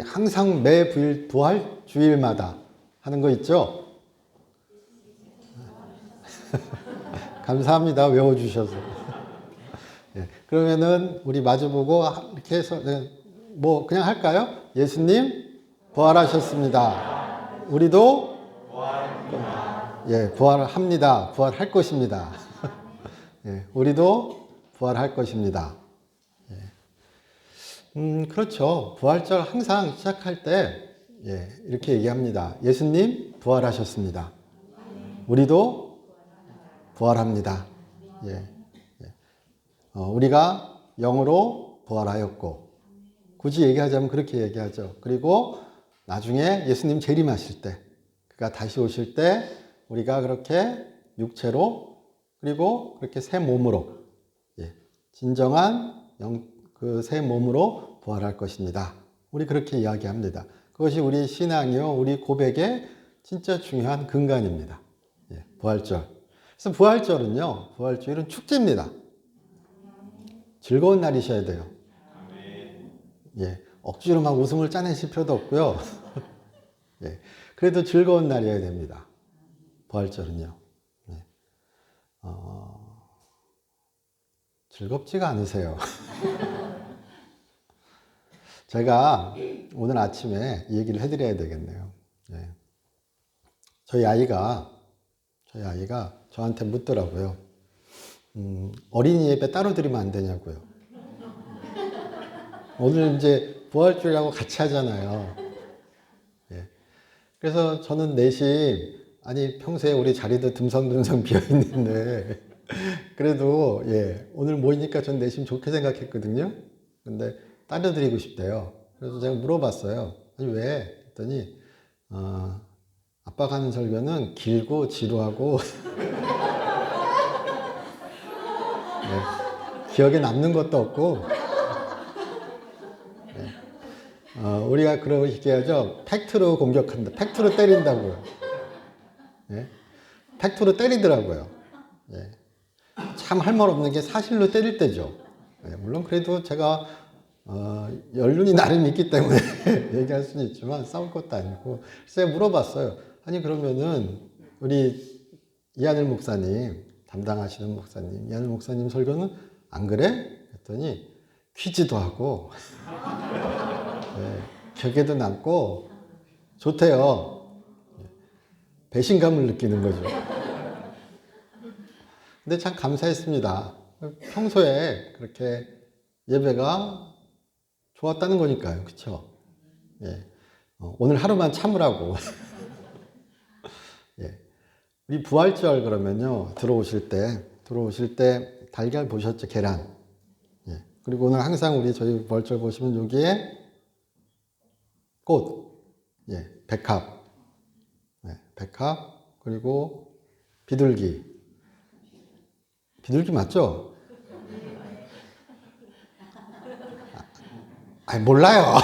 항상 매 부활 주일마다 하는 거 있죠? 감사합니다. 외워주셔서. 예, 그러면은 우리 마주보고 이렇게 해서 뭐 그냥 할까요? 예수님 부활하셨습니다. 우리도 예, 부활합니다. 부활할 것입니다. 예, 우리도 부활할 것입니다. 그렇죠. 부활절 항상 시작할 때 예, 이렇게 얘기합니다. 예수님 부활하셨습니다. 우리도 부활합니다. 예, 우리가 영으로 부활하였고, 굳이 얘기하자면 그렇게 얘기하죠. 그리고 나중에 예수님 재림하실 때, 그가 다시 오실 때 우리가 그렇게 육체로 그리고 그렇게 새 몸으로 예, 진정한 그 새 몸으로 부활할 것입니다. 우리 그렇게 이야기합니다. 그것이 우리 신앙이요, 우리 고백의 진짜 중요한 근간입니다. 예, 부활절. 그래서 부활절은 축제입니다. 즐거운 날이셔야 돼요. 예, 억지로 막 웃음을 짜내실 필요도 없고요. 예, 그래도 즐거운 날이어야 됩니다. 부활절은요. 예, 즐겁지가 않으세요. 제가 오늘 아침에 이 얘기를 해드려야 되겠네요. 예. 저희 아이가 저한테 묻더라고요. 어린이 예배 따로 드리면 안 되냐고요. 오늘 이제 부활주일하고 같이 하잖아요. 예. 그래서 저는 내심, 아니, 평소에 우리 자리도 듬성듬성 비어 있는데, 그래도, 예, 오늘 모이니까 전 내심 좋게 생각했거든요. 근데 따로 드리고 싶대요. 그래서 제가 물어봤어요. 아니, 왜? 했더니, 아빠가 하는 설교는 길고 지루하고, 예, 기억에 남는 것도 없고, 우리가 그렇게 하죠. 팩트로 공격한다. 팩트로 때린다고요. 예? 팩트로 때리더라고요. 예. 참 할 말 없는 게 사실로 때릴 때죠. 예, 물론 그래도 제가 연륜이 나름 있기 때문에 얘기할 수는 있지만 싸울 것도 아니고. 그래서 제가 물어봤어요. 아니 그러면은 우리 이하늘 목사님 담당하시는 목사님 이하늘 목사님 설교는 안 그래? 했더니 퀴즈도 하고 예, 격에도 남고 좋대요. 배신감을 느끼는 거죠. 근데 참 감사했습니다. 평소에 그렇게 예배가 좋았다는 거니까요. 그쵸? 예. 오늘 하루만 참으라고. 예. 우리 부활절 그러면요. 들어오실 때 달걀 보셨죠? 계란. 예. 그리고 오늘 항상 저희 부활절 보시면 여기에 꽃. 예. 백합. 예. 백합. 그리고 비둘기. 비둘기 맞죠? 아니, 몰라요.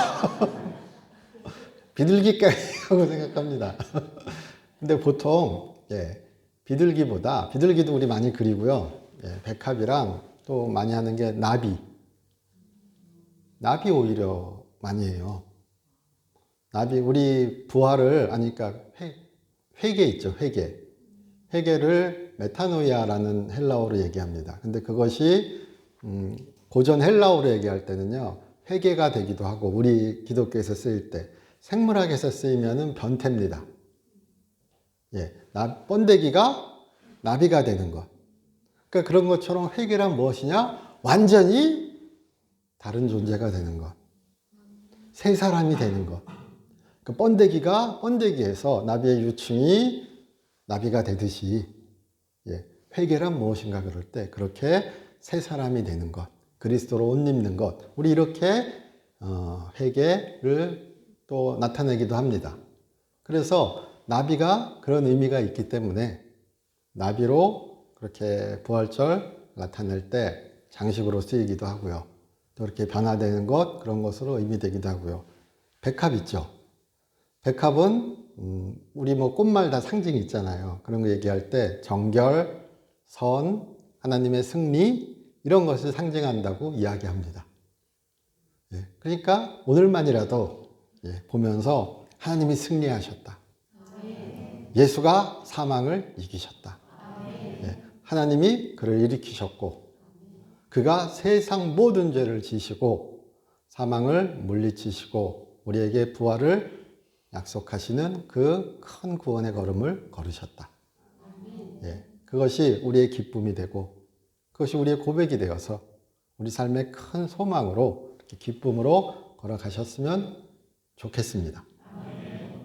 비둘기까지라고 생각합니다. 근데 보통, 예, 비둘기도 우리 많이 그리고요. 예, 백합이랑 또 많이 하는 게 나비. 나비 오히려 많이 해요. 나비, 우리 부활을, 그러니까 회개 있죠, 회개. 회개를 메타노이아라는 헬라어로 얘기합니다. 근데 그것이, 고전 헬라어로 얘기할 때는요, 회개가 되기도 하고, 우리 기독교에서 쓰일 때, 생물학에서 쓰이면은 변태입니다. 예, 번데기가 나비가 되는 것. 그러니까 그런 것처럼 회개란 무엇이냐? 완전히 다른 존재가 되는 것. 새 사람이 되는 것. 그 번데기에서 나비의 유충이 나비가 되듯이, 예, 회개란 무엇인가 그럴 때 그렇게 새 사람이 되는 것. 그리스도로 옷 입는 것. 우리 이렇게 회개를 또 나타내기도 합니다. 그래서 나비가 그런 의미가 있기 때문에 나비로 그렇게 부활절 나타낼 때 장식으로 쓰이기도 하고요. 또 이렇게 변화되는 것, 그런 것으로 의미되기도 하고요. 백합 있죠. 백합은 우리 뭐 꽃말 다 상징이 있잖아요. 그런 거 얘기할 때 정결, 선, 하나님의 승리 이런 것을 상징한다고 이야기합니다. 예, 그러니까 오늘만이라도 보면서 하나님이 승리하셨다. 예수가 사망을 이기셨다. 하나님이 그를 일으키셨고 그가 세상 모든 죄를 지시고 사망을 물리치시고 우리에게 부활을 약속하시는 그 큰 구원의 걸음을 걸으셨다. 그것이 우리의 기쁨이 되고 그것이 우리의 고백이 되어서 우리 삶의 큰 소망으로 이렇게 기쁨으로 걸어가셨으면 좋겠습니다.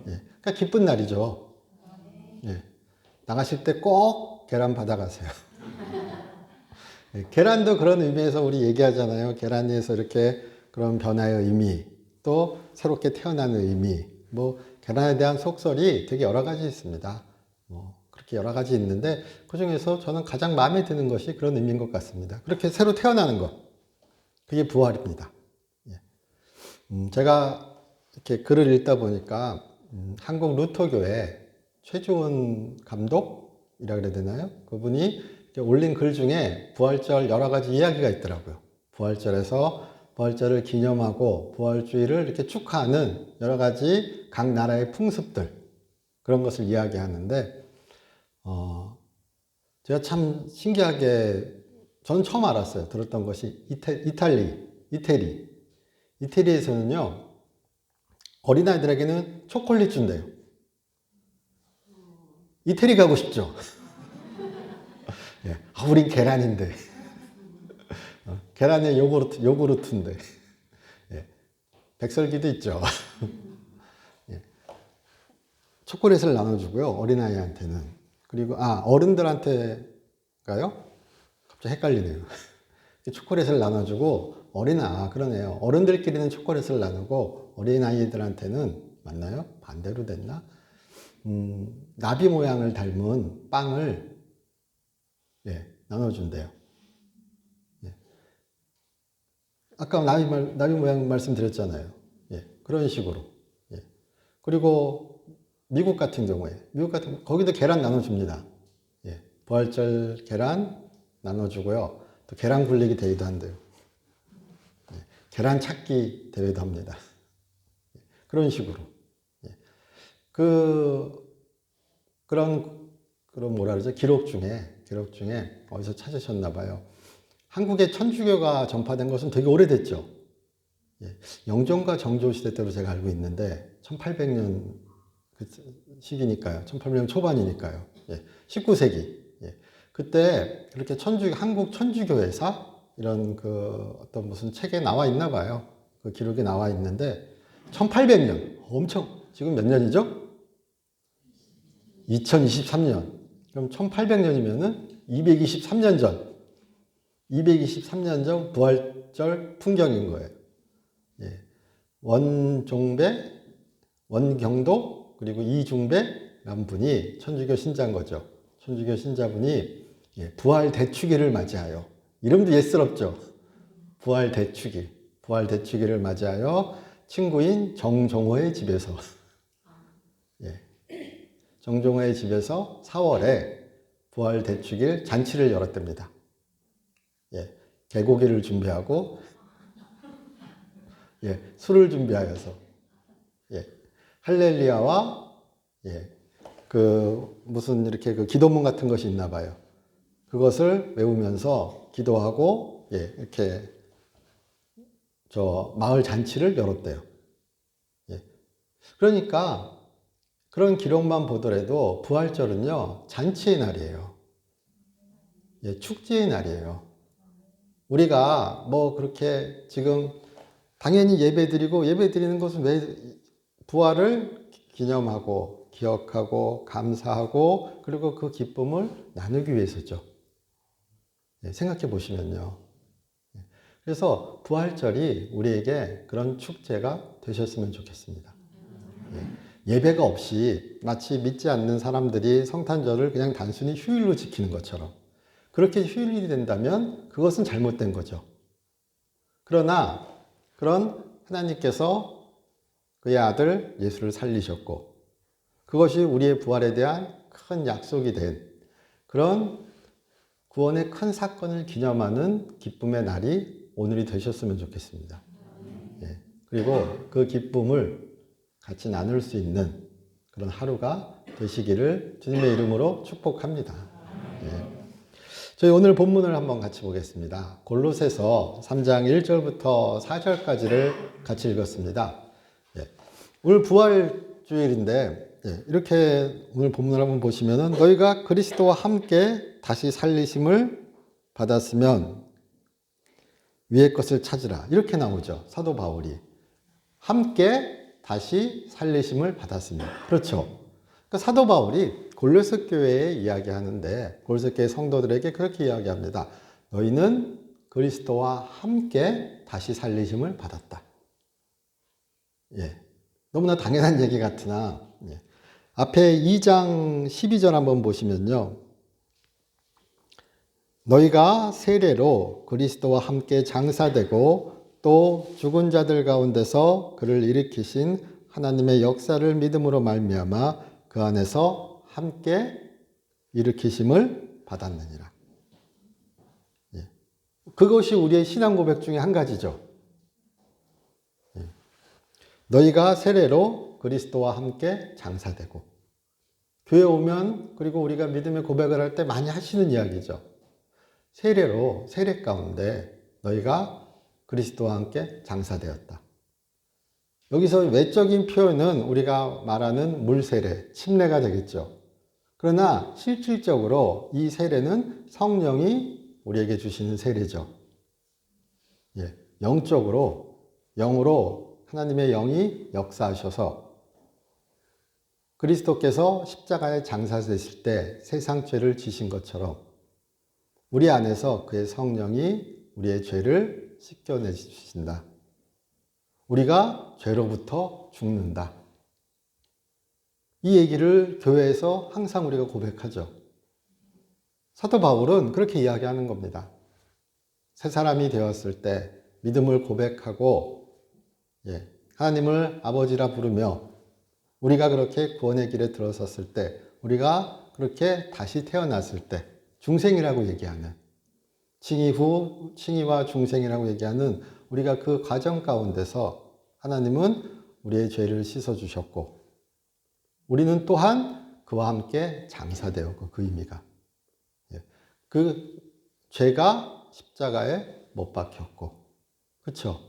그러니까 기쁜 날이죠. 나가실 때 꼭 계란 받아가세요. 계란도 그런 의미에서 우리 얘기하잖아요. 계란에서 이렇게 그런 변화의 의미, 또 새롭게 태어나는 의미, 뭐 계란에 대한 속설이 되게 여러 가지 있습니다. 그렇게 여러 가지 있는데 그 중에서 저는 가장 마음에 드는 것이 그런 의미인 것 같습니다. 그렇게 새로 태어나는 것, 그게 부활입니다. 제가 이렇게 글을 읽다 보니까 한국 루터교회 최주원 감독이라 그래야 되나요? 그분이 올린 글 중에 부활절 여러 가지 이야기가 있더라고요. 부활절을 기념하고 부활주의를 이렇게 축하하는 여러 가지 각 나라의 풍습들 그런 것을 이야기하는데 제가 참 신기하게 저는 처음 알았어요. 들었던 것이 이태리에서는요 어린아이들에게는 초콜릿 준대요. 이태리 가고 싶죠? 우린 계란인데 계란에 요구르트인데 백설기도 있죠. 초콜릿을 나눠주고요 어린아이한테는. 그리고 어른들한테가요? 갑자기 헷갈리네요. 초콜릿을 나눠주고 그러네요. 어른들끼리는 초콜릿을 나누고 어린아이들한테는 맞나요? 반대로 됐나? 나비 모양을 닮은 빵을 나눠준대요. 아까 나비 모양 말씀드렸잖아요. 그런 식으로. 그리고 미국 같은 경우에 거기도 계란 나눠줍니다. 부활절 계란 나눠주고요. 또 계란 굴리기 대회도 한대요. 계란 찾기 대회도 합니다. 그런 식으로. 그런 뭐라 그러죠? 기록 중에 어디서 찾으셨나 봐요. 한국에 천주교가 전파된 것은 되게 오래됐죠. 영종과 정조 시대 때로 제가 알고 있는데 1800년 그 시기니까요. 1800년 초반이니까요. 19세기. 그때 이렇게 한국 천주교회사 이런 어떤 무슨 책에 나와 있나 봐요. 그 기록이 나와 있는데 1800년 엄청 지금 몇 년이죠? 2023년. 그럼 1800년이면은 223년 전 부활절 풍경인 거예요. 원종배, 원경도, 그리고 이중배라는 분이 천주교 신자인 거죠. 천주교 신자분이 부활 대축일을 맞이하여, 이름도 옛스럽죠. 부활 대축일을 맞이하여 친구인 정종호의 집에서 정종호의 집에서 4월에 부활 대축일 잔치를 열었답니다. 개고기를 준비하고 술을 준비하여서 할렐루야와 무슨 이렇게 기도문 같은 것이 있나 봐요. 그것을 외우면서 기도하고 이렇게 마을 잔치를 열었대요. 그러니까 그런 기록만 보더라도 부활절은요 잔치의 날이에요. 축제의 날이에요. 우리가 뭐 그렇게 지금 당연히 예배드리는 것은 왜 부활을 기념하고 기억하고 감사하고 그리고 그 기쁨을 나누기 위해서죠. 생각해 보시면요. 그래서 부활절이 우리에게 그런 축제가 되셨으면 좋겠습니다. 예배가 없이 마치 믿지 않는 사람들이 성탄절을 그냥 단순히 휴일로 지키는 것처럼 그렇게 휴일이 된다면 그것은 잘못된 거죠. 그러나 그런 하나님께서 그의 아들 예수를 살리셨고 그것이 우리의 부활에 대한 큰 약속이 된 그런 구원의 큰 사건을 기념하는 기쁨의 날이 오늘이 되셨으면 좋겠습니다. 그리고 그 기쁨을 같이 나눌 수 있는 그런 하루가 되시기를 주님의 이름으로 축복합니다. 예. 저희 오늘 본문을 한번 같이 보겠습니다. 골로새서 3장 1절부터 4절까지를 같이 읽었습니다. 예. 오늘 부활주일인데 이렇게 오늘 본문을 한번 보시면은 너희가 그리스도와 함께 다시 살리심을 받았으면 위의 것을 찾으라 이렇게 나오죠. 사도 바울이 함께 다시 살리심을 받았으면 그렇죠. 그러니까 사도 바울이 골로새 교회에 이야기하는데 골로새 교회 성도들에게 그렇게 이야기합니다. 너희는 그리스도와 함께 다시 살리심을 받았다. 예, 너무나 당연한 얘기 같으나 앞에 2장 12절 한번 보시면요. 너희가 세례로 그리스도와 함께 장사되고 또 죽은 자들 가운데서 그를 일으키신 하나님의 역사를 믿음으로 말미암아 그 안에서 함께 일으키심을 받았느니라. 예. 그것이 우리의 신앙 고백 중에 한 가지죠. 예. 너희가 세례로 그리스도와 함께 장사되고 교회 오면 그리고 우리가 믿음의 고백을 할 때 많이 하시는 이야기죠. 세례로 세례 가운데 너희가 그리스도와 함께 장사되었다. 여기서 외적인 표현은 우리가 말하는 물세례, 침례가 되겠죠. 그러나 실질적으로 이 세례는 성령이 우리에게 주시는 세례죠. 예, 영적으로, 영으로 하나님의 영이 역사하셔서 그리스도께서 십자가에 장사되실 때 세상 죄를 지신 것처럼 우리 안에서 그의 성령이 우리의 죄를 씻겨내 주신다. 우리가 죄로부터 죽는다. 이 얘기를 교회에서 항상 우리가 고백하죠. 사도 바울은 그렇게 이야기하는 겁니다. 새 사람이 되었을 때 믿음을 고백하고 하나님을 아버지라 부르며 우리가 그렇게 구원의 길에 들어섰을 때 우리가 그렇게 다시 태어났을 때 중생이라고 얘기하는 칭의와 중생이라고 얘기하는 우리가 그 과정 가운데서 하나님은 우리의 죄를 씻어주셨고 우리는 또한 그와 함께 장사되었고 그 의미가 그 죄가 십자가에 못 박혔고 그렇죠?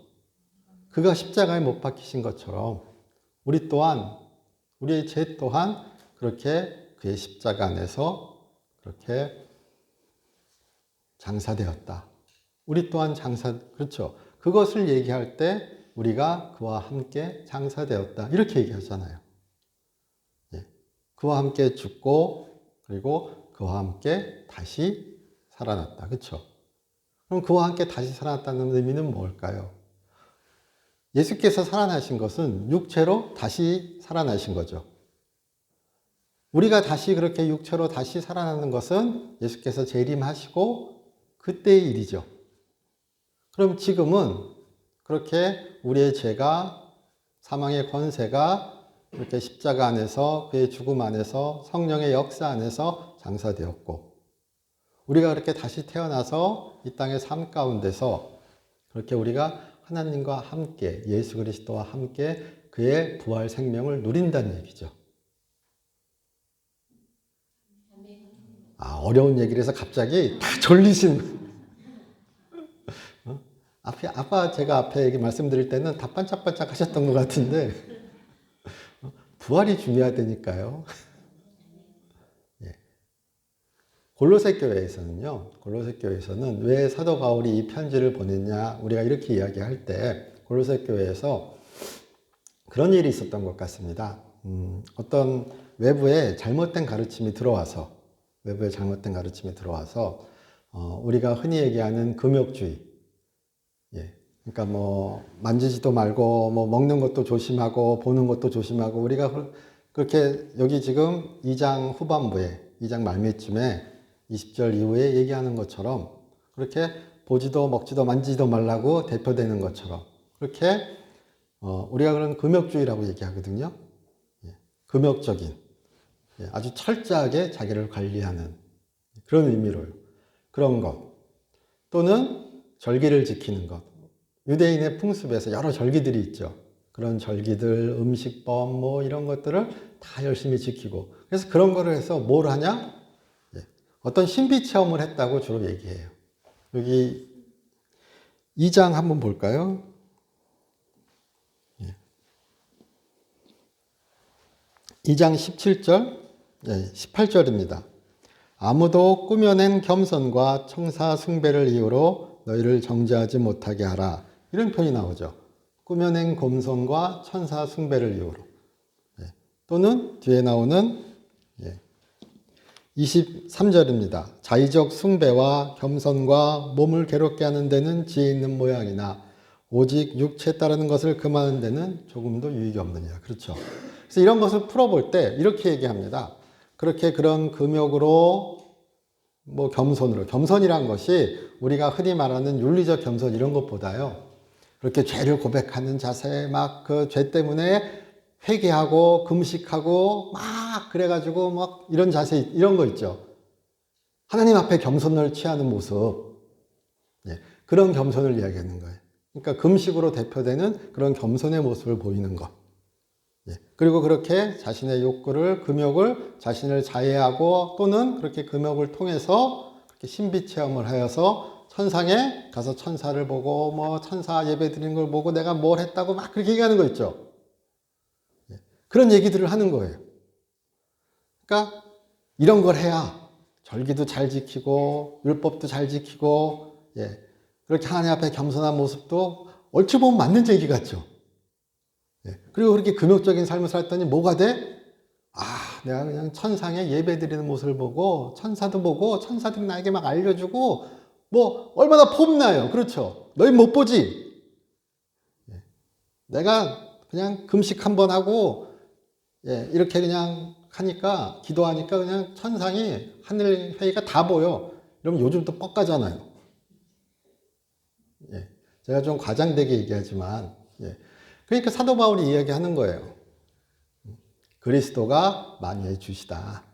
그가 십자가에 못 박히신 것처럼 우리 또한 우리의 죄 또한 그렇게 그의 십자가 안에서 그렇게 장사되었다. 우리 또한 그렇죠. 그것을 얘기할 때 우리가 그와 함께 장사되었다. 이렇게 얘기하잖아요. 그와 함께 죽고 그리고 그와 함께 다시 살아났다. 그렇죠? 그럼 그와 함께 다시 살아났다는 의미는 뭘까요? 예수께서 살아나신 것은 육체로 다시 살아나신 거죠. 우리가 다시 그렇게 육체로 다시 살아나는 것은 예수께서 재림하시고 그때의 일이죠. 그럼 지금은 그렇게 우리의 죄가 사망의 권세가 이렇게 십자가 안에서 그의 죽음 안에서 성령의 역사 안에서 장사되었고 우리가 그렇게 다시 태어나서 이 땅의 삶 가운데서 그렇게 우리가 하나님과 함께 예수 그리스도와 함께 그의 부활 생명을 누린다는 얘기죠. 어려운 얘기를 해서 갑자기 다 졸리신 제가 앞에 얘기 말씀드릴 때는 다 반짝반짝 하셨던 것 같은데 부활이 중요하다니까요. 골로새 교회에서는 왜 사도 바울이 이 편지를 보냈냐 우리가 이렇게 이야기할 때 골로새 교회에서 그런 일이 있었던 것 같습니다. 어떤 외부에 잘못된 가르침이 들어와서 우리가 흔히 얘기하는 금욕주의 그러니까 만지지도 말고 먹는 것도 조심하고 보는 것도 조심하고 우리가 그렇게 여기 지금 2장 후반부에 2장 말미쯤에 20절 이후에 얘기하는 것처럼 그렇게 보지도 먹지도 만지지도 말라고 대표되는 것처럼 그렇게 우리가 그런 금욕주의라고 얘기하거든요. 금욕적인 아주 철저하게 자기를 관리하는 그런 의미로 그런 것 또는 절기를 지키는 것 유대인의 풍습에서 여러 절기들이 있죠. 그런 절기들, 음식법 뭐 이런 것들을 다 열심히 지키고 그래서 그런 거를 해서 뭘 하냐? 어떤 신비 체험을 했다고 주로 얘기해요. 여기 2장 한번 볼까요? 2장 17절, 18절입니다. 아무도 꾸며낸 겸손과 청사 숭배를 이유로 너희를 정죄하지 못하게 하라. 이런 표현이 나오죠. 꾸며낸 겸손과 천사 숭배를 이유로. 또는 뒤에 나오는 23절입니다. 자의적 숭배와 겸손과 몸을 괴롭게 하는 데는 지혜 있는 모양이나 오직 육체에 따르는 것을 금하는 데는 조금도 유익이 없느니라. 그렇죠. 그래서 이런 것을 풀어볼 때 이렇게 얘기합니다. 그렇게 그런 금욕으로 뭐 겸손으로 겸손이란 것이 우리가 흔히 말하는 윤리적 겸손 이런 것보다요. 그렇게 죄를 고백하는 자세 막 그 죄 때문에 회개하고 금식하고 막 그래가지고 막 이런 자세 이런 거 있죠. 하나님 앞에 겸손을 취하는 모습. 그런 겸손을 이야기하는 거예요. 그러니까 금식으로 대표되는 그런 겸손의 모습을 보이는 것. 그리고 그렇게 자신의 욕구를, 금욕을 자신을 자해하고 또는 그렇게 금욕을 통해서 그렇게 신비 체험을 하여서 천상에 가서 천사를 보고 뭐 천사 예배 드리는 걸 보고 내가 뭘 했다고 막 그렇게 얘기하는 거 있죠. 그런 얘기들을 하는 거예요. 그러니까 이런 걸 해야 절기도 잘 지키고 율법도 잘 지키고 그렇게 하나님 앞에 겸손한 모습도 얼추 보면 맞는 얘기 같죠. 그리고 그렇게 금욕적인 삶을 살았더니 뭐가 돼? 내가 그냥 천상에 예배 드리는 모습을 보고 천사도 보고 천사들이 나에게 막 알려주고 뭐 얼마나 폼나요. 그렇죠. 너희 못 보지. 내가 그냥 금식 한번 하고 이렇게 그냥 하니까 기도하니까 그냥 천상이 하늘 회의가 다 보여. 이러면 요즘 또 뻑가잖아요. 제가 좀 과장되게 얘기하지만 그러니까 사도 바울이 이야기하는 거예요. 그리스도가 만유의 주시다.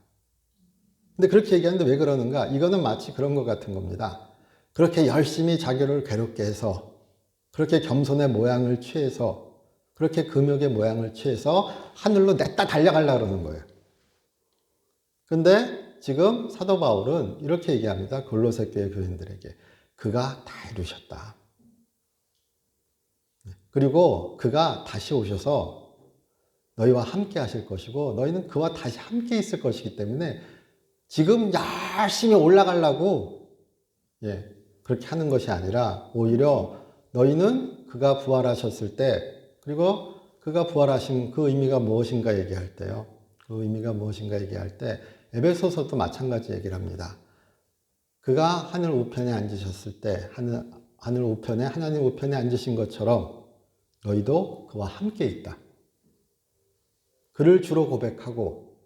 근데 그렇게 얘기하는데 왜 그러는가? 이거는 마치 그런 것 같은 겁니다. 그렇게 열심히 자기를 괴롭게 해서 그렇게 겸손의 모양을 취해서 그렇게 금욕의 모양을 취해서 하늘로 냈다 달려가려고 그러는 거예요. 근데 지금 사도 바울은 이렇게 얘기합니다. 골로새 교회 교인들에게. 그가 다 이루셨다. 그리고 그가 다시 오셔서 너희와 함께 하실 것이고 너희는 그와 다시 함께 있을 것이기 때문에 지금 열심히 올라가려고 그렇게 하는 것이 아니라 오히려 너희는 그가 부활하셨을 때 그리고 그가 부활하신 그 의미가 무엇인가 얘기할 때요. 그 의미가 무엇인가 얘기할 때 에베소서도 마찬가지 얘기를 합니다. 그가 하늘 우편에 앉으셨을 때 하늘 우편에 하나님 우편에 앉으신 것처럼 너희도 그와 함께 있다. 그를 주로 고백하고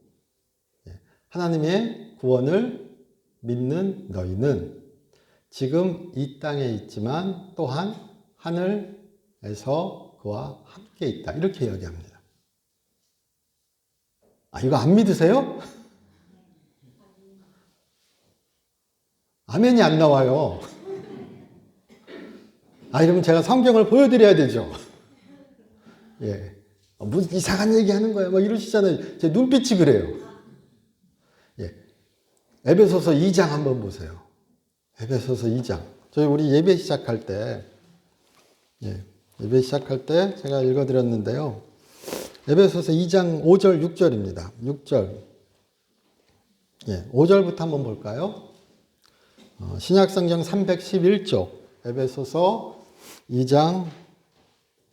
하나님의 구원을 믿는 너희는 지금 이 땅에 있지만 또한 하늘에서 그와 함께 있다. 이렇게 이야기합니다. 이거 안 믿으세요? 아멘이 안 나와요. 이러면 제가 성경을 보여드려야 되죠. 무슨 이상한 얘기 하는 거야. 막 이러시잖아요. 제 눈빛이 그래요. 에베소서 2장 한번 보세요. 에베소서 2장. 저희 우리 예배 시작할 때, 예배 시작할 때 제가 읽어드렸는데요. 에베소서 2장 5절, 6절입니다. 6절. 5절부터 한번 볼까요? 신약성경 311쪽. 에베소서 2장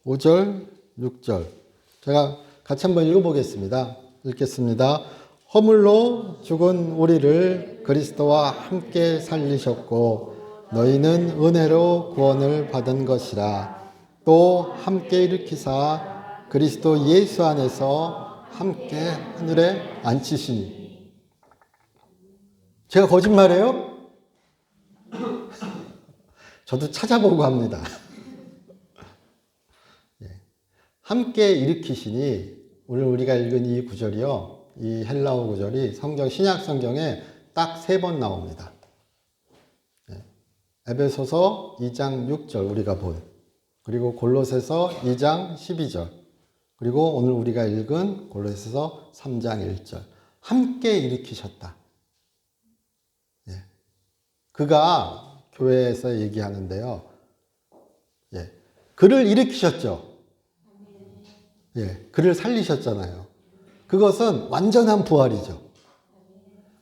5절, 6절. 제가 같이 한번 읽어보겠습니다. 읽겠습니다. 허물로 죽은 우리를 그리스도와 함께 살리셨고 너희는 은혜로 구원을 받은 것이라. 또 함께 일으키사 그리스도 예수 안에서 함께 하늘에 앉히시니. 제가 거짓말해요? 저도 찾아보고 합니다. 함께 일으키시니 오늘 우리가 읽은 이 구절이요. 이 헬라어 구절이 신약 성경에 딱 3번 나옵니다. 에베소서 2장 6절 우리가 본 그리고 골로새서 2장 12절 그리고 오늘 우리가 읽은 골로새서 3장 1절. 함께 일으키셨다. 예. 그가 교회에서 얘기하는데요. 예. 그를 일으키셨죠. 예. 그를 살리셨잖아요. 그것은 완전한 부활이죠.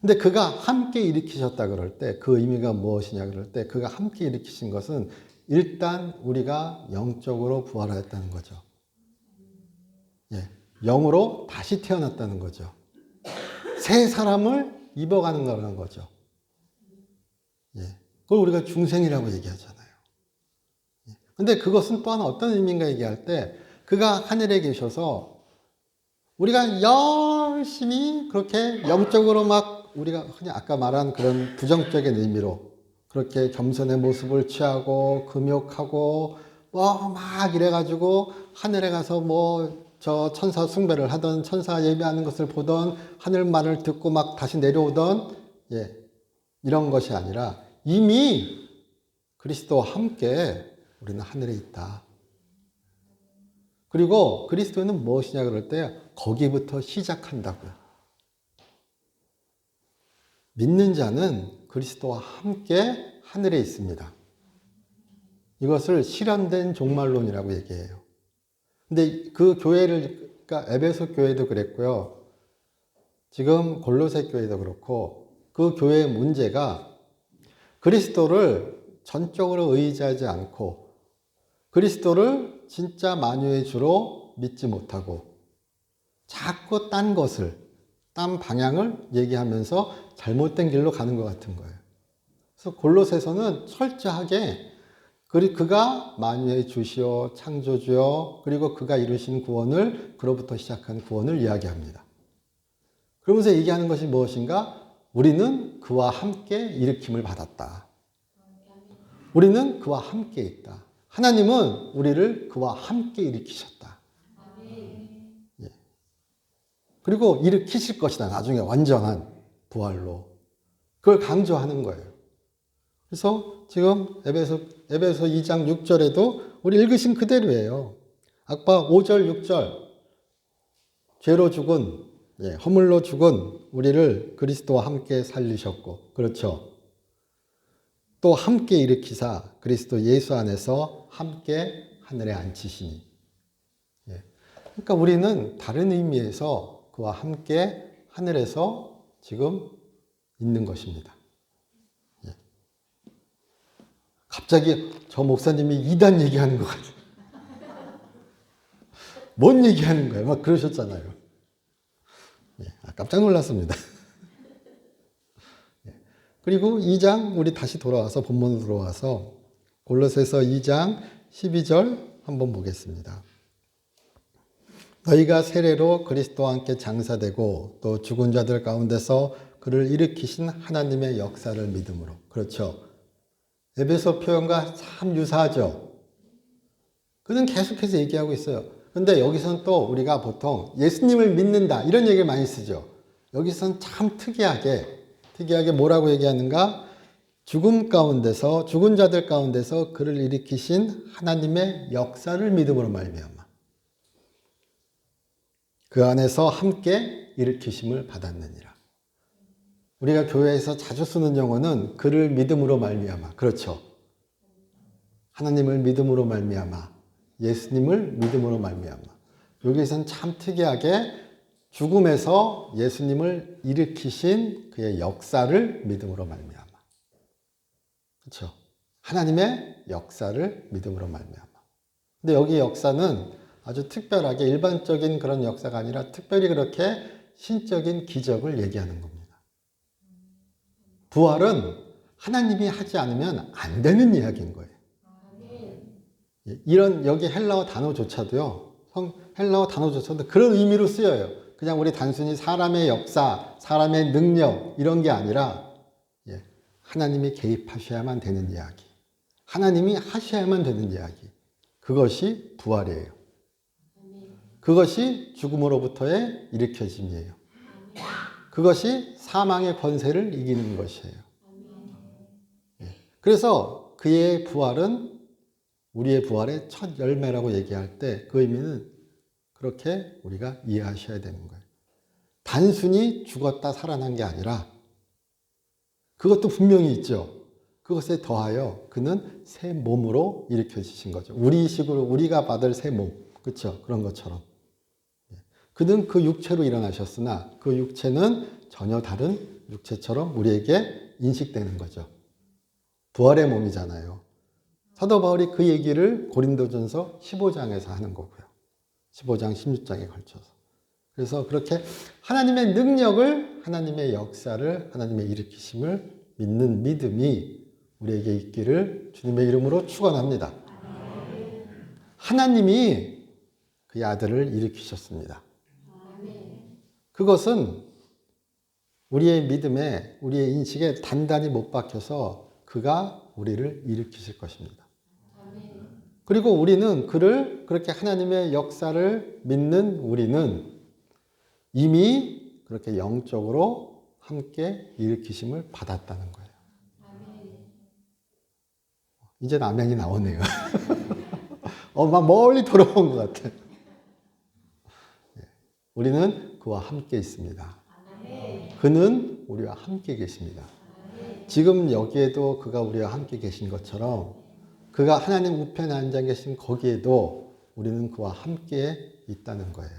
근데 그가 함께 일으키셨다 그럴 때 그 의미가 무엇이냐 그럴 때 그가 함께 일으키신 것은 일단 우리가 영적으로 부활하였다는 거죠. 예, 영으로 다시 태어났다는 거죠. 새 사람을 입어가는 거라는 거죠. 예, 그걸 우리가 중생이라고 얘기하잖아요. 예, 근데 그것은 또한 어떤 의미인가 얘기할 때 그가 하늘에 계셔서 우리가 열심히 그렇게 영적으로 막 우리가 흔히 아까 말한 그런 부정적인 의미로 그렇게 겸손의 모습을 취하고 금욕하고 뭐 막 이래가지고 하늘에 가서 뭐 저 천사 숭배를 하던 천사 예배하는 것을 보던 하늘 말을 듣고 막 다시 내려오던 예, 이런 것이 아니라 이미 그리스도와 함께 우리는 하늘에 있다. 그리고 그리스도는 무엇이냐 그럴 때 거기부터 시작한다고요. 믿는 자는 그리스도와 함께 하늘에 있습니다. 이것을 실현된 종말론이라고 얘기해요. 근데 그 교회를, 그러니까 에베소 교회도 그랬고요. 지금 골로새 교회도 그렇고 그 교회의 문제가 그리스도를 전적으로 의지하지 않고 그리스도를 진짜 만유의 주로 믿지 못하고 자꾸 딴 것을, 딴 방향을 얘기하면서 잘못된 길로 가는 것 같은 거예요. 그래서 골로새서는 철저하게 그가 만유의 주시오 창조주요 그리고 그가 이루신 구원을 그로부터 시작한 구원을 이야기합니다. 그러면서 얘기하는 것이 무엇인가? 우리는 그와 함께 일으킴을 받았다. 우리는 그와 함께 있다. 하나님은 우리를 그와 함께 일으키셨다. 예. 그리고 일으키실 것이다. 나중에 완전한 부활로. 그걸 강조하는 거예요. 그래서 지금 에베소 2장 6절에도 우리 읽으신 그대로예요. 아까 5절, 6절. 죄로 죽은, 허물로 죽은 우리를 그리스도와 함께 살리셨고, 그렇죠. 또 함께 일으키사 그리스도 예수 안에서 함께 하늘에 앉히시니. 그러니까 우리는 다른 의미에서 그와 함께 하늘에서 지금 있는 것입니다. 갑자기 저 목사님이 이단 얘기하는 것 같아요. 뭔 얘기하는 거예요? 막 그러셨잖아요. 깜짝 놀랐습니다. 그리고 2장 우리 다시 돌아와서 본문으로 돌아와서 골로새서 2장 12절 한번 보겠습니다. 너희가 세례로 그리스도와 함께 장사되고 또 죽은 자들 가운데서 그를 일으키신 하나님의 역사를 믿음으로. 그렇죠. 에베소 표현과 참 유사하죠. 그는 계속해서 얘기하고 있어요. 근데 여기서는 또 우리가 보통 예수님을 믿는다 이런 얘기를 많이 쓰죠. 여기서는 참 특이하게 뭐라고 얘기하는가? 죽은 자들 가운데서 그를 일으키신 하나님의 역사를 믿음으로 말미암아 그 안에서 함께 일으키심을 받았느니라. 우리가 교회에서 자주 쓰는 용어는 그를 믿음으로 말미암아. 그렇죠. 하나님을 믿음으로 말미암아. 예수님을 믿음으로 말미암아. 여기서는 참 특이하게 죽음에서 예수님을 일으키신 그의 역사를 믿음으로 말미암아. 그렇죠. 하나님의 역사를 믿음으로 말미암아. 근데 여기 역사는 아주 특별하게 일반적인 그런 역사가 아니라 특별히 그렇게 신적인 기적을 얘기하는 겁니다. 부활은 하나님이 하지 않으면 안 되는 이야기인 거예요. 이런 여기 헬라어 단어조차도요. 헬라어 단어조차도 그런 의미로 쓰여요. 그냥 우리 단순히 사람의 역사, 사람의 능력 이런 게 아니라 하나님이 개입하셔야만 되는 이야기. 하나님이 하셔야만 되는 이야기. 그것이 부활이에요. 그것이 죽음으로부터의 일으켜짐이에요. 그것이 사망의 권세를 이기는 것이에요. 그래서 그의 부활은 우리의 부활의 첫 열매라고 얘기할 때 그 의미는 그렇게 우리가 이해하셔야 되는 거예요. 단순히 죽었다 살아난 게 아니라 그것도 분명히 있죠. 그것에 더하여 그는 새 몸으로 일으켜주신 거죠. 우리식으로 우리가 받을 새 몸, 그렇죠? 그런 것처럼. 그는 그 육체로 일어나셨으나 그 육체는 전혀 다른 육체처럼 우리에게 인식되는 거죠. 부활의 몸이잖아요. 사도 바울이 그 얘기를 고린도전서 15장에서 하는 거고요. 15장, 16장에 걸쳐서. 그래서 그렇게 하나님의 능력을, 하나님의 역사를, 하나님의 일으키심을 믿는 믿음이 우리에게 있기를 주님의 이름으로 축원합니다. 하나님이 그의 아들을 일으키셨습니다. 그것은 우리의 믿음에, 우리의 인식에 단단히 못 박혀서 그가 우리를 일으키실 것입니다. 그리고 우리는 그를, 그렇게 하나님의 역사를 믿는 우리는 이미 그렇게 영적으로 함께 일으키심을 받았다는 거예요. 이제 아멘이 나오네요. 막 멀리 돌아온 것 같아요. 우리는 그와 함께 있습니다. 그는 우리와 함께 계십니다. 지금 여기에도 그가 우리와 함께 계신 것처럼 그가 하나님 우편에 앉아 계신 거기에도 우리는 그와 함께 있다는 거예요.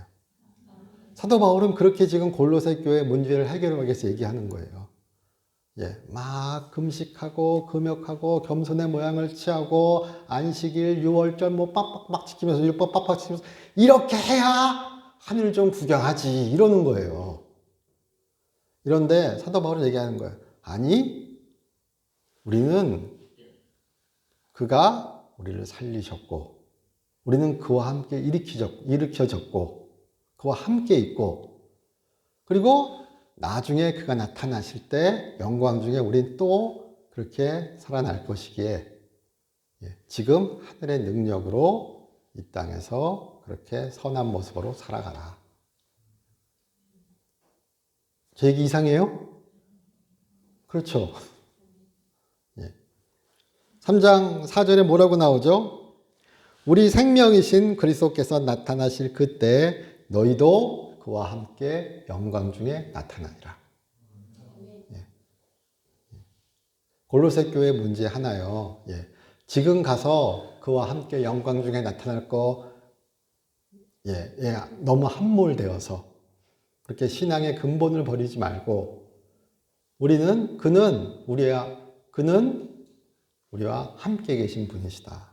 사도 바울은 그렇게 지금 골로새 교회 문제를 해결하기 위해서 얘기하는 거예요. 막 금식하고 금욕하고 겸손의 모양을 취하고 안식일, 유월절 뭐 빡빡빡 지키면서 율법 빡빡 지키면서 이렇게 해야 하늘 좀 구경하지 이러는 거예요. 이런데 사도 바울은 얘기하는 거예요. 아니, 우리는 그가 우리를 살리셨고 우리는 그와 함께 일으켜졌고 그와 함께 있고 그리고 나중에 그가 나타나실 때 영광 중에 우린 또 그렇게 살아날 것이기에 지금 하늘의 능력으로 이 땅에서 그렇게 선한 모습으로 살아가라. 제 얘기 이상해요? 그렇죠. 3장 4절에 뭐라고 나오죠? 우리 생명이신 그리스도께서 나타나실 그때 너희도 그와 함께 영광 중에 나타나리라. 골로새 교회 문제 하나요. 지금 가서 그와 함께 영광 중에 나타날 거 너무 함몰되어서 그렇게 신앙의 근본을 버리지 말고 그는 우리와 함께 계신 분이시다.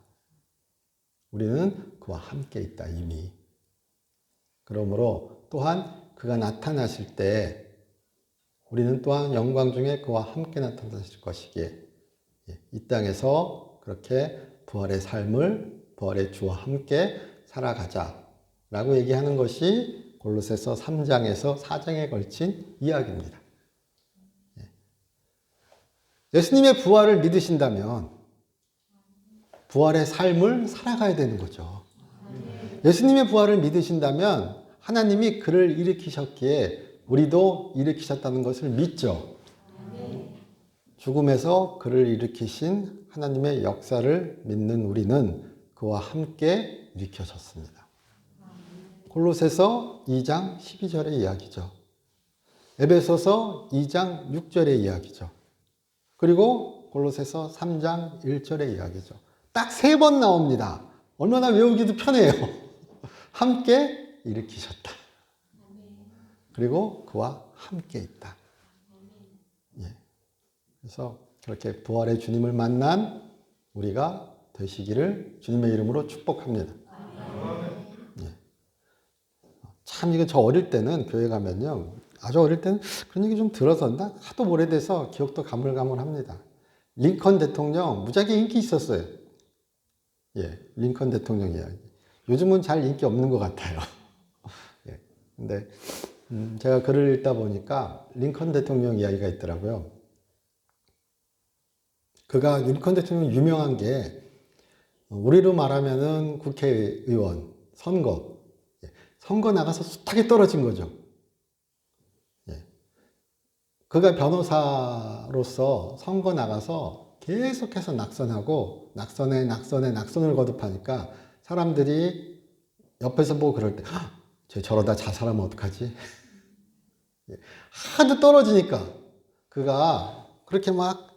우리는 그와 함께 있다 이미. 그러므로 또한 그가 나타나실 때 우리는 또한 영광 중에 그와 함께 나타나실 것이기에 이 땅에서 그렇게 부활의 삶을 부활의 주와 함께 살아가자라고 얘기하는 것이 골로새서 3장에서 4장에 걸친 이야기입니다. 예수님의 부활을 믿으신다면 부활의 삶을 살아가야 되는 거죠. 예수님의 부활을 믿으신다면 하나님이 그를 일으키셨기에 우리도 일으키셨다는 것을 믿죠. 죽음에서 그를 일으키신 하나님의 역사를 믿는 우리는 그와 함께 일으켜졌습니다. 골로새서 2장 12절의 이야기죠. 에베소서 2장 6절의 이야기죠. 그리고 골로새서 3장 1절의 이야기죠. 딱 3번 나옵니다. 얼마나 외우기도 편해요. 함께 일으키셨다. 그리고 그와 함께 있다. 그래서 그렇게 부활의 주님을 만난 우리가 되시기를 주님의 이름으로 축복합니다. 참 이거 저 어릴 때는 교회 가면요. 아주 어릴 때는 그런 얘기 좀 들어서 하도 오래돼서 기억도 가물가물합니다. 링컨 대통령 무지하게 인기 있었어요. 링컨 대통령 이야기. 요즘은 잘 인기 없는 것 같아요. 근데 제가 글을 읽다 보니까 링컨 대통령 이야기가 있더라고요. 그가 링컨 대통령 유명한 게 우리로 말하면은 국회의원 선거 나가서 숱하게 떨어진 거죠. 그가 변호사로서 선거 나가서 계속해서 낙선을 거듭하니까 사람들이 옆에서 보고 그럴 때 저러다 자살하면 어떡하지? 하도 떨어지니까 그가 그렇게 막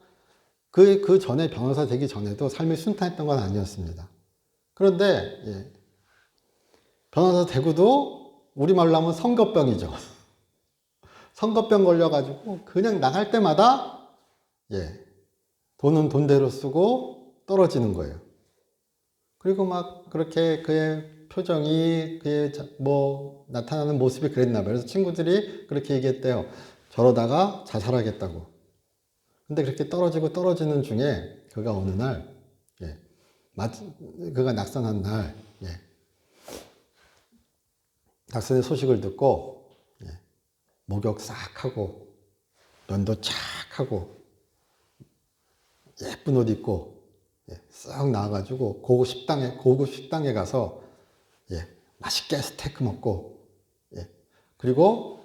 그 전에 변호사 되기 전에도 삶이 순탄했던 건 아니었습니다. 그런데 변호사 되고도 우리말로 하면 성급병이죠. 성급병 걸려가지고 그냥 나갈 때마다 돈은 돈대로 쓰고 떨어지는 거예요. 그리고 막 그렇게 그의 표정이 그의 뭐 나타나는 모습이 그랬나 봐요. 그래서 친구들이 그렇게 얘기했대요. 저러다가 자살하겠다고. 근데 그렇게 떨어지는 중에 그가 어느 날 그가 낙선한 날 낙선의 소식을 듣고 목욕 싹 하고 면도 착 하고 예쁜 옷 입고 싹 나와가지고 고급 식당에 가서 맛있게 스테이크 먹고 그리고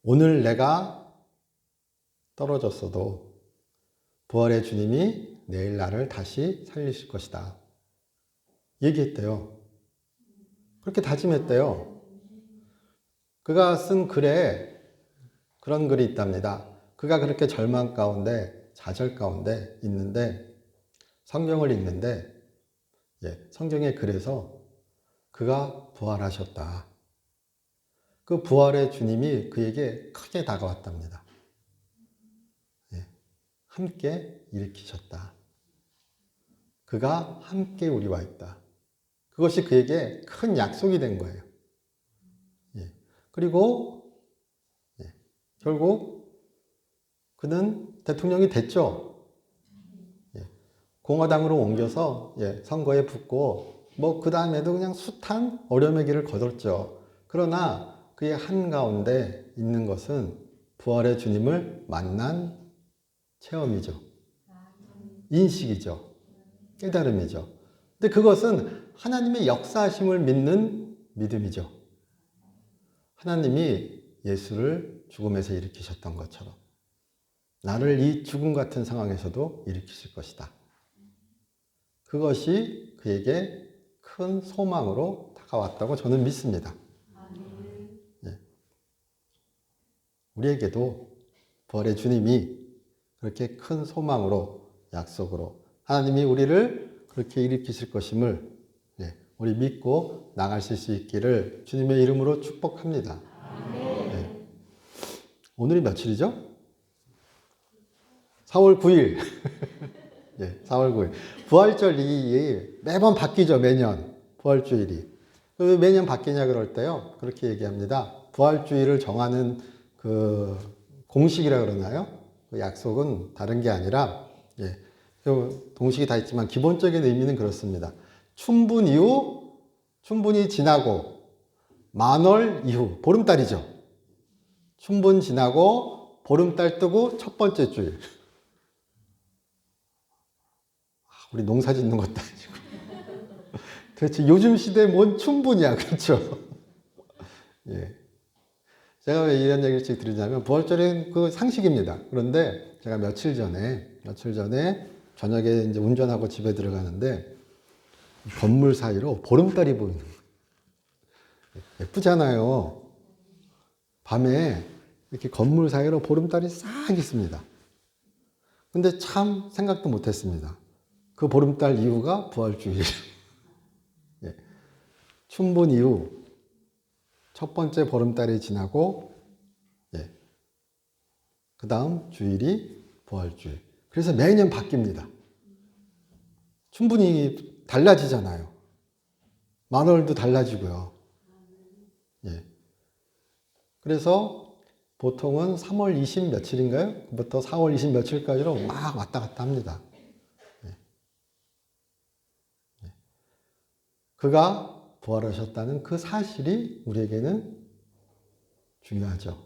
오늘 내가 떨어졌어도 부활의 주님이 내일 나를 다시 살리실 것이다. 얘기했대요. 그렇게 다짐했대요. 그가 쓴 글에 그런 글이 있답니다. 그가 그렇게 절망 가운데, 좌절 가운데 있는데, 성경을 읽는데, 성경의 글에서 그가 부활하셨다. 그 부활의 주님이 그에게 크게 다가왔답니다. 함께 일으키셨다. 그가 함께 우리와 있다. 그것이 그에게 큰 약속이 된 거예요. 그리고 결국 그는 대통령이 됐죠. 공화당으로 옮겨서 선거에 붙고 뭐 그 다음에도 그냥 숱한 어려움의 길을 거뒀죠. 그러나 그의 한가운데 있는 것은 부활의 주님을 만난 체험이죠. 인식이죠. 깨달음이죠. 근데 그것은 하나님의 역사하심을 믿는 믿음이죠. 하나님이 예수를 죽음에서 일으키셨던 것처럼 나를 이 죽음 같은 상황에서도 일으키실 것이다. 그것이 그에게 큰 소망으로 다가왔다고 저는 믿습니다. 우리에게도 부활의 주님이 그렇게 큰 소망으로 약속으로 하나님이 우리를 그렇게 일으키실 것임을 우리 믿고 나가실 수 있기를 주님의 이름으로 축복합니다. 오늘이 며칠이죠? 4월 9일. 4월 9일. 부활절이 매번 바뀌죠, 매년. 부활주일이. 왜 매년 바뀌냐 그럴 때요. 그렇게 얘기합니다. 부활주일을 정하는 그 공식이라 그러나요? 그 약속은 다른 게 아니라, 동식이 다 있지만 기본적인 의미는 그렇습니다. 춘분 이후, 춘분이 지나고, 만월 이후, 보름달이죠. 춘분 지나고, 보름달 뜨고, 첫 번째 주일. 우리 농사 짓는 것도 아니고. 도대체 요즘 시대에 뭔 춘분이야, 그렇죠? 제가 왜 이런 얘기를 드리냐면, 부활절은 그 상식입니다. 그런데 제가 며칠 전에 저녁에 이제 운전하고 집에 들어가는데, 건물 사이로 보름달이 보이는 거예요. 예쁘잖아요. 밤에 이렇게 건물 사이로 보름달이 싹 있습니다. 근데 참 생각도 못 했습니다. 그 보름달 이후가 부활주일. 춘분 이후 첫 번째 보름달이 지나고, 그 다음 주일이 부활주일. 그래서 매년 바뀝니다. 춘분이 달라지잖아요. 만월도 달라지고요. 그래서 보통은 3월 20 며칠인가요? 부터 4월 20 며칠까지로 막 왔다 갔다 합니다. 그가 부활하셨다는 그 사실이 우리에게는 중요하죠.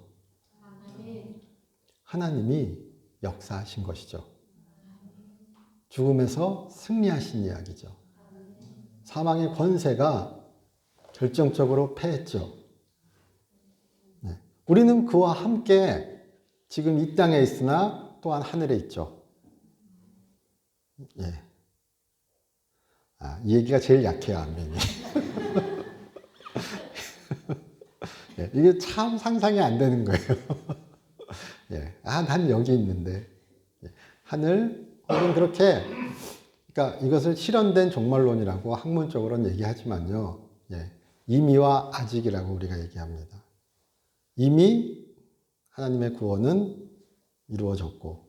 하나님이 역사하신 것이죠. 죽음에서 승리하신 이야기죠. 사망의 권세가 결정적으로 패했죠. 우리는 그와 함께 지금 이 땅에 있으나 또한 하늘에 있죠. 이 얘기가 제일 약해요, 안면이. 예, 이게 참 상상이 안 되는 거예요. 예, 난 여기 있는데. 예, 하늘, 혹은 그렇게, 그러니까 이것을 실현된 종말론이라고 학문적으로는 얘기하지만요. 예, 이미와 아직이라고 우리가 얘기합니다. 이미 하나님의 구원은 이루어졌고,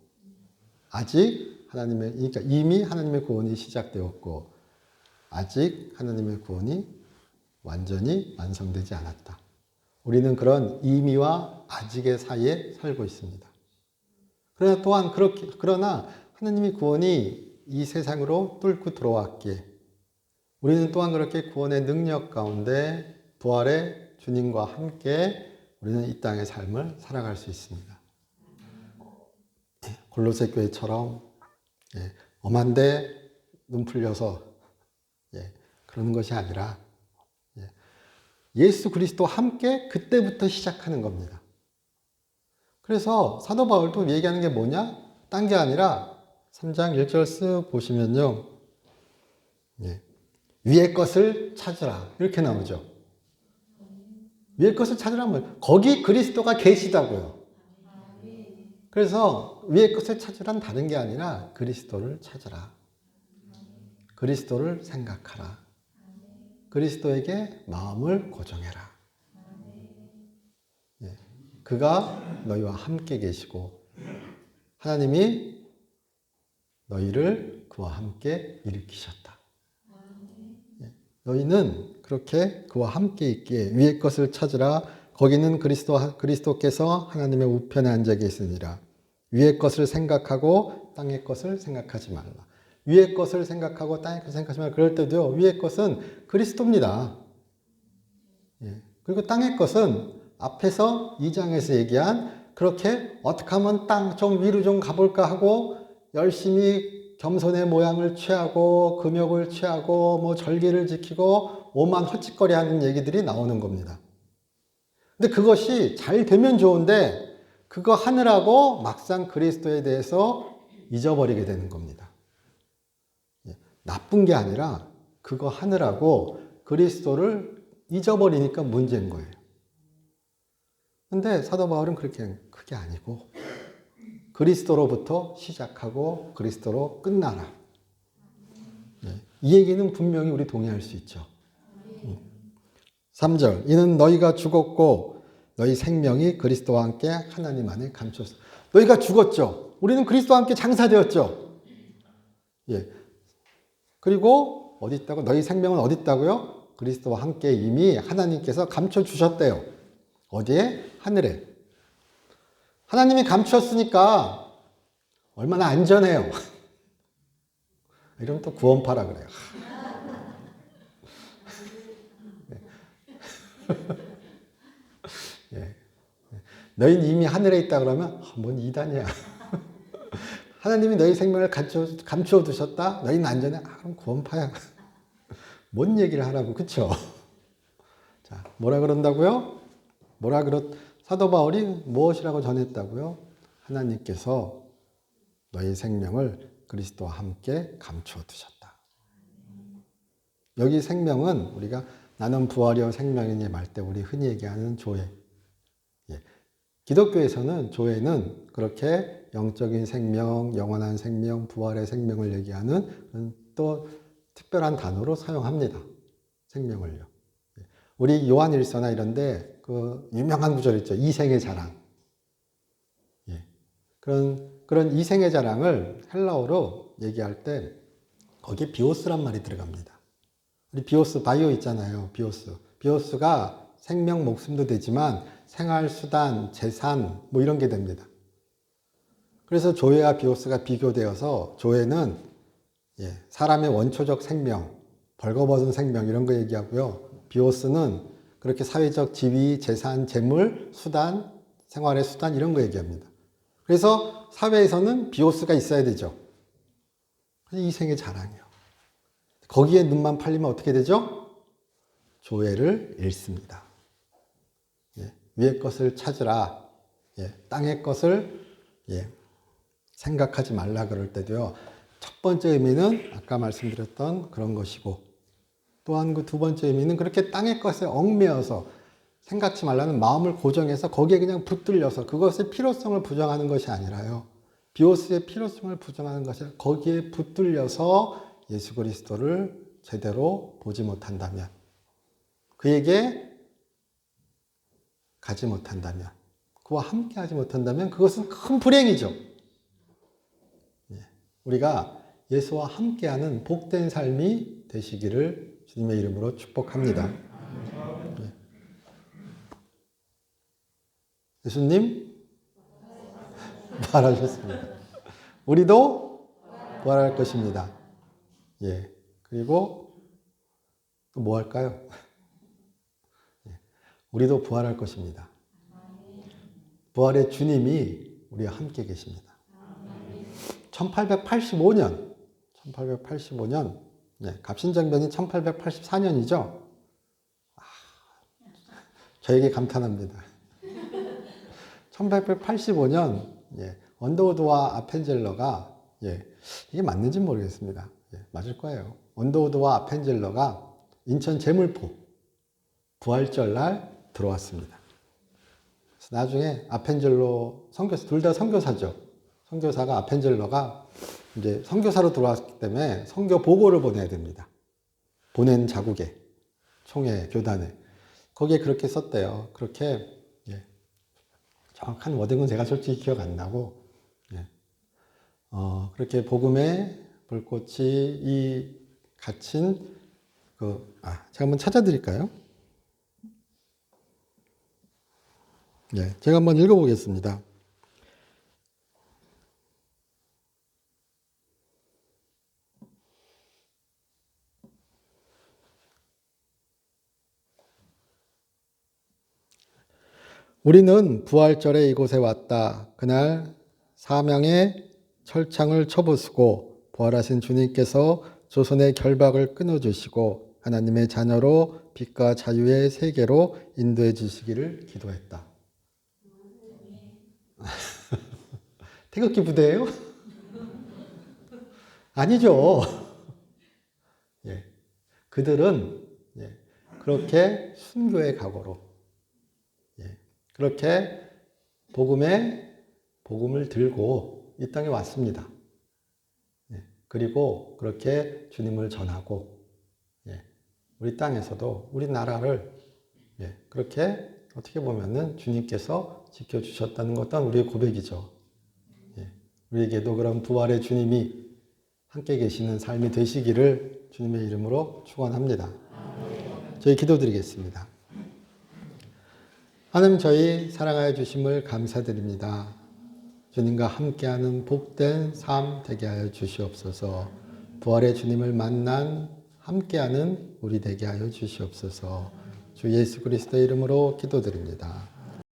아직 그러니까 이미 하나님의 구원이 시작되었고, 아직 하나님의 구원이 완전히 완성되지 않았다. 우리는 그런 이미와 아직의 사이에 살고 있습니다. 그러나 하나님의 구원이 이 세상으로 뚫고 들어왔기에 우리는 또한 그렇게 구원의 능력 가운데 부활의 주님과 함께 우리는 이 땅의 삶을 살아갈 수 있습니다. 골로새 교회처럼 엄한데 눈 풀려서 그러는 것이 아니라 예수 그리스도와 함께 그때부터 시작하는 겁니다. 그래서 사도 바울도 얘기하는 게 뭐냐? 딴 게 아니라 3장 1절 쓱 보시면요. 위의 것을 찾으라. 이렇게 나오죠. 위의 것을 찾으라면 거기 그리스도가 계시다고요. 그래서 위의 것을 찾으란 다른 게 아니라 그리스도를 찾으라. 그리스도를 생각하라. 그리스도에게 마음을 고정해라. 그가 너희와 함께 계시고 하나님이 너희를 그와 함께 일으키셨다. 너희는 그렇게 그와 함께 있기에 위의 것을 찾으라. 거기는 그리스도께서 하나님의 우편에 앉아 계시니라. 위의 것을 생각하고 땅의 것을 생각하지 말라. 위의 것을 생각하고 땅의 것을 생각하지 말라. 그럴 때도요. 위의 것은 그리스도입니다. 그리고 땅의 것은 앞에서 2장에서 얘기한 그렇게 어떻게 하면 땅 좀 위로 좀 가볼까 하고 열심히 겸손의 모양을 취하고 금욕을 취하고 뭐 절기를 지키고 오만 헛짓거리 하는 얘기들이 나오는 겁니다. 근데 그것이 잘 되면 좋은데 그거 하느라고 막상 그리스도에 대해서 잊어버리게 되는 겁니다. 나쁜 게 아니라 그거 하느라고 그리스도를 잊어버리니까 문제인 거예요. 근데 사도 바울은 그게 아니고 그리스도로부터 시작하고 그리스도로 끝나라. 이 얘기는 분명히 우리 동의할 수 있죠. 3절 이는 너희가 죽었고 너희 생명이 그리스도와 함께 하나님 안에 감췄어. 너희가 죽었죠. 우리는 그리스도와 함께 장사되었죠. 그리고 어디 있다고? 너희 생명은 어디 있다고요? 그리스도와 함께 이미 하나님께서 감춰주셨대요. 어디에? 하늘에. 하나님이 감추었으니까 얼마나 안전해요. 이러면 또 구원파라 그래요. 너희는 이미 하늘에 있다 그러면 뭔 이단이야. 하나님이 너희 생명을 감추어 두셨다? 너희는 안전해? 그럼 구원파야. 뭔 얘기를 하라고, 그쵸? 자, 뭐라 그런다고요? 사도 바울이 무엇이라고 전했다고요? 하나님께서 너희 생명을 그리스도와 함께 감추어 두셨다. 여기 생명은 우리가 나는 부활이요 생명이니 말 때 우리 흔히 얘기하는 조회. 기독교에서는 조회는 그렇게 영적인 생명, 영원한 생명, 부활의 생명을 얘기하는 또 특별한 단어로 사용합니다. 생명을요. 우리 요한일서나 이런데 그 유명한 구절 있죠. 이생의 자랑. 그런 이생의 자랑을 헬라어로 얘기할 때 거기에 비오스란 말이 들어갑니다. 우리 비오스 바이오 있잖아요. 비오스가 생명 목숨도 되지만 생활 수단, 재산 뭐 이런 게 됩니다. 그래서 조회와 비오스가 비교되어서 조회는 사람의 원초적 생명, 벌거벗은 생명 이런 거 얘기하고요. 비오스는 그렇게 사회적 지위, 재산, 재물, 수단, 생활의 수단 이런 거 얘기합니다. 그래서 사회에서는 비오스가 있어야 되죠. 이생의 자랑이요. 거기에 눈만 팔리면 어떻게 되죠? 조회를 잃습니다. 위의 것을 찾으라. 땅의 것을 생각하지 말라 그럴 때도요. 첫 번째 의미는 아까 말씀드렸던 그런 것이고 또한 그 두 번째 의미는 그렇게 땅의 것에 얽매여서 생각지 말라는 마음을 고정해서 거기에 그냥 붙들려서 그것의 필요성을 부정하는 것이 아니라요. 비오스의 필요성을 부정하는 것이 아니라 거기에 붙들려서 예수 그리스도를 제대로 보지 못한다면, 그에게 가지 못한다면, 그와 함께 하지 못한다면 그것은 큰 불행이죠. 우리가 예수와 함께하는 복된 삶이 되시기를 주님의 이름으로 축복합니다. 예수님 부활하셨습니다. 우리도 부활할 것입니다. 예. 그리고 또 뭐 할까요? 우리도 부활할 것입니다. 부활의 주님이 우리와 함께 계십니다. 1885년, 갑신정변이 1884년이죠. 저에게 감탄합니다. 1885년, 언더우드와 아펜젤러가, 이게 맞는지 모르겠습니다. 맞을 거예요. 언더우드와 아펜젤러가 인천 제물포 부활절날 들어왔습니다. 그래서 나중에 아펜젤러 선교사, 둘 다 선교사죠. 선교사가 아펜젤러가 이제 선교사로 들어왔기 때문에 선교 보고를 보내야 됩니다. 보낸 자국에, 총회, 교단에. 거기에 그렇게 썼대요. 그렇게, 정확한 워딩은 제가 솔직히 기억 안 나고, 그렇게 복음의 불꽃이 갇힌 제가 한번 찾아드릴까요? 제가 한번 읽어보겠습니다. 우리는 부활절에 이곳에 왔다. 그날 사명의 철창을 쳐부수고 부활하신 주님께서 조선의 결박을 끊어주시고 하나님의 자녀로 빛과 자유의 세계로 인도해 주시기를 기도했다. 태극기 부대예요? 아니죠. 그들은 그렇게 순교의 각오로 그렇게 복음을 들고 이 땅에 왔습니다. 그리고 그렇게 주님을 전하고 우리 땅에서도 우리 나라를 그렇게 어떻게 보면은 주님께서 지켜주셨다는 것 또한 우리의 고백이죠. 우리에게도 그런 부활의 주님이 함께 계시는 삶이 되시기를 주님의 이름으로 축원합니다. 저희 기도드리겠습니다. 하나님, 저희 사랑하여 주심을 감사드립니다. 주님과 함께하는 복된 삶 되게 하여 주시옵소서. 부활의 주님을 만난 함께하는 우리 되게 하여 주시옵소서. 주 예수 그리스도의 이름으로 기도드립니다.